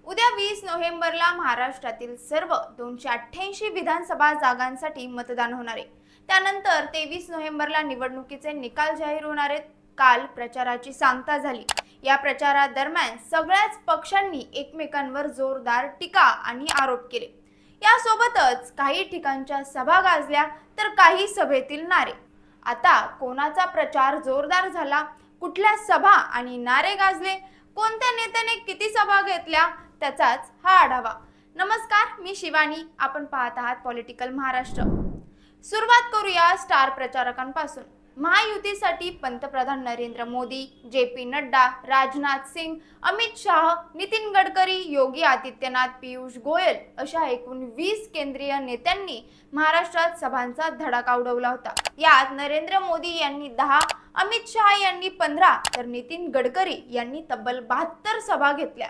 उद्या 20 नोव्हेंबरला महाराष्ट्रातील सर्व 288 विधानसभा जागांसाठी मतदान होणार आहे। त्यानंतर 23 नोव्हेंबरला निवडणुकीचे निकाल जाहीर होणार आहेत। काल प्रचाराची सांगता झाली। या प्रचारादरम्यान सगळ्याच पक्षांनी एकमेकांवर जोरदार टीका आणि आरोप केले। यासोबतच काही ठिकाणच्या सभा गाजल्या तर काही सभेतील नारे। आता कोणाचा प्रचार जोरदार झाला, कुठल्या सभा आणि नारे गाजले, कोणत्या नेत्याने किती सभा घेतल्या, त्याचाच हा आढावा। नमस्कार, मी शिवानी, आपण पाहत आहात पॉलिटिकल महाराष्ट्र। सुरुवात करूया स्टार प्रचारकांपासून। महायुतीसाठी पंतप्रधान नरेंद्र मोदी, जे.पी. नड्डा, राजनाथ सिंग, अमित शाह, नितीन गडकरी, योगी आदित्यनाथ, पीयूष गोयल अशा एकूण 20 केंद्रीय नेत्यांनी महाराष्ट्रात सभांचा धडाका उडवला होता। यात नरेंद्र मोदी यांनी 10, अमित शाह यांनी 15 तर नितीन गडकरी यांनी तब्बल 72 सभा घेतल्या।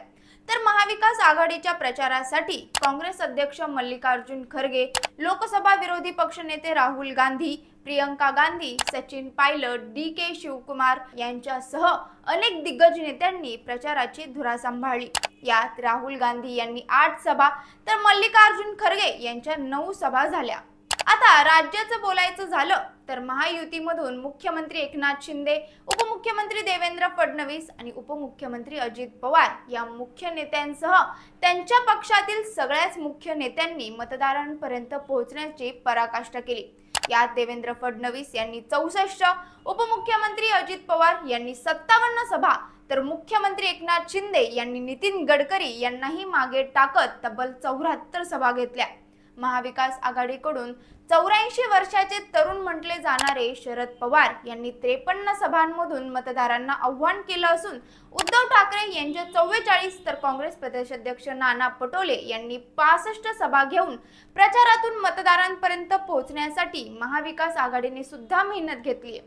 तर महाविकास आघाडीच्या प्रचारासाठी काँग्रेस अध्यक्ष मल्लिकार्जुन खरगे, लोकसभा विरोधी पक्षनेते राहुल गांधी, प्रियंका गांधी, सचिन पायलट, डी.के. शिवकुमार यांच्यासह अनेक दिग्गज नेत्यांनी प्रचाराची धुरा सांभाळली। यात राहुल गांधी यांनी 8 सभा तर मल्लिकार्जुन खरगे यांच्या 9 सभा झाल्या। आता राज्याचं बोलायचं झालं तर महायुतीमधून मुख्यमंत्री एकनाथ शिंदे, उपमुख्यमंत्री देवेंद्र फडणवीस आणि उपमुख्यमंत्री अजित पवार या मुख्य नेत्यांसह त्यांच्या पक्षातील सगळ्याच मुख्य नेत्यांनी मतदारांपर्यंत पोहोचण्याची पराकाष्ठा केली। यात देवेंद्र फडणवीस यांनी 64, उपमुख्यमंत्री अजित पवार यांनी 57 सभा तर मुख्यमंत्री एकनाथ शिंदे यांनी नितीन गडकरी यांनाही मागे टाकत तब्बल 74 सभा घेतल्या। महाविकास आघाडीकडून 84 वर्षाचे तरुण म्हटले जाणारे शरद पवार यांनी 53 सभांमधून मतदारांना आव्हान केलं असून उद्धव ठाकरे यांच्या 44 तर काँग्रेस प्रदेशाध्यक्ष नाना पटोले यांनी 65 सभा घेऊन प्रचारातून मतदारांपर्यंत पोहोचण्यासाठी महाविकास आघाडीने सुद्धा मेहनत घेतली।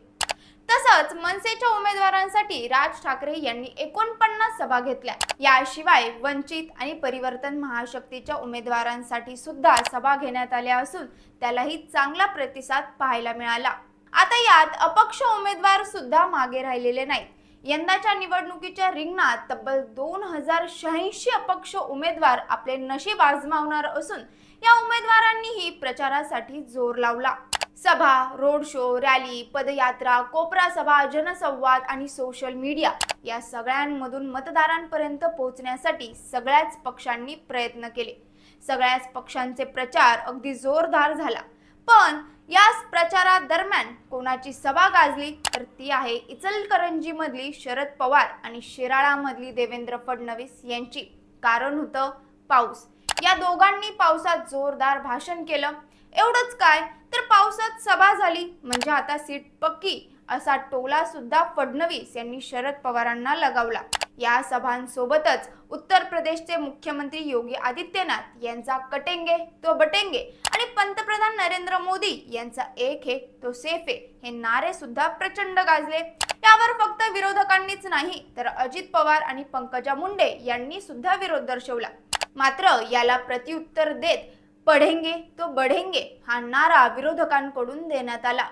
तसंच मनसेच्या उमेदवारांसाठी राज ठाकरे यांनी 49 सभा घेतल्या। याशिवाय वंचित आणि परिवर्तन महाशक्तीच्या उमेदवारांसाठी सुद्धा सभा घेण्यात आल्या असून त्यालाही चांगला प्रतिसाद पाहायला मिळाला। आता यात अपक्ष उमेदवार सुद्धा मागे राहिलेले नाहीत। यंदाच्या निवडणुकीच्या रिंगणात तब्बल 2086 अपक्ष उमेदवार आपले नशीब आजमावणार असून या उमेदवारांनीही प्रचारासाठी जोर लावला। सभा, रोड शो, रॅली, पदयात्रा, कोपरा सभा, जनसंवाद आणि सोशल मीडिया या सगळ्यांमधून मतदारांपर्यंत पोहोचण्यासाठी सगळ्याच पक्षांनी प्रयत्न केले। सगळ्याच पक्षांचे प्रचार अगदी जोरदार झाला। पण याच प्रचारादरम्यान कोणाची सभा गाजली तर ती आहे इचलकरंजी मधली शरद पवार आणि शिराळा मधली देवेंद्र फडणवीस यांची। कारण होतं पाऊस। या दोघांनी पावसात जोरदार भाषण केलं। एवढंच काय तर पावसात सभा झाली म्हणजे आता सीट पक्की असा टोला सुद्धा फडणवीस यांनी शरद पवारांना लगावला। या सभांसोबतच उत्तर प्रदेशचे मुख्यमंत्री योगी आदित्यनाथ यांचा कटेंगे तो बटेंगे आणि पंतप्रधान नरेंद्र मोदी यांचा एक है तो सेफ है हे नारे सुद्धा प्रचंड गाजले। यावर फक्त विरोधकांनीच नाही तर अजित पवार आणि पंकजा मुंडे यांनी सुद्धा विरोध दर्शवला। मात्र याला प्रत्युत्तर देत पढेंगे तो बढ़ेंगे हा नारा विरोधकांकडून देण्यात आला।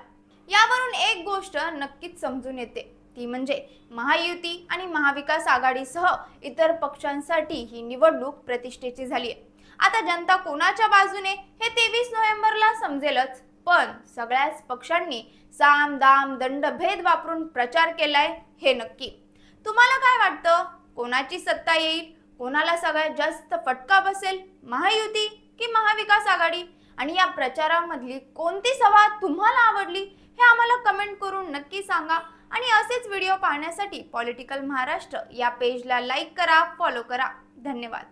यावरून एक गोष्ट नक्कीच समजून येते, ती म्हणजे महायुती आणि महाविकास आघाडीसह इतर पक्षांसाठी ही निवडणूक प्रतिष्ठेची झाली आहे। आता जनता कोणाच्या बाजूने हे 23 नोव्हेंबरला समजेलच। पण सगळ्याच पक्षांनी साम दाम दंड भेद वापरून प्रचार केलाय हे नक्की। तुम्हाला काय वाटतं, कोणाची सत्ता येईल, कोणाला सगळ्यात जास्त फटका बसेल, महायुती की महाविकास आघाडी? आणि या प्रचारामधली कोणती सभा तुम्हाला आवडली हे आम्हाला कमेंट करून नक्की सांगा। आणि असेच व्हिडिओ पाहण्यासाठी पॉलिटिकल महाराष्ट्र या पेजला लाईक करा, फॉलो करा। धन्यवाद।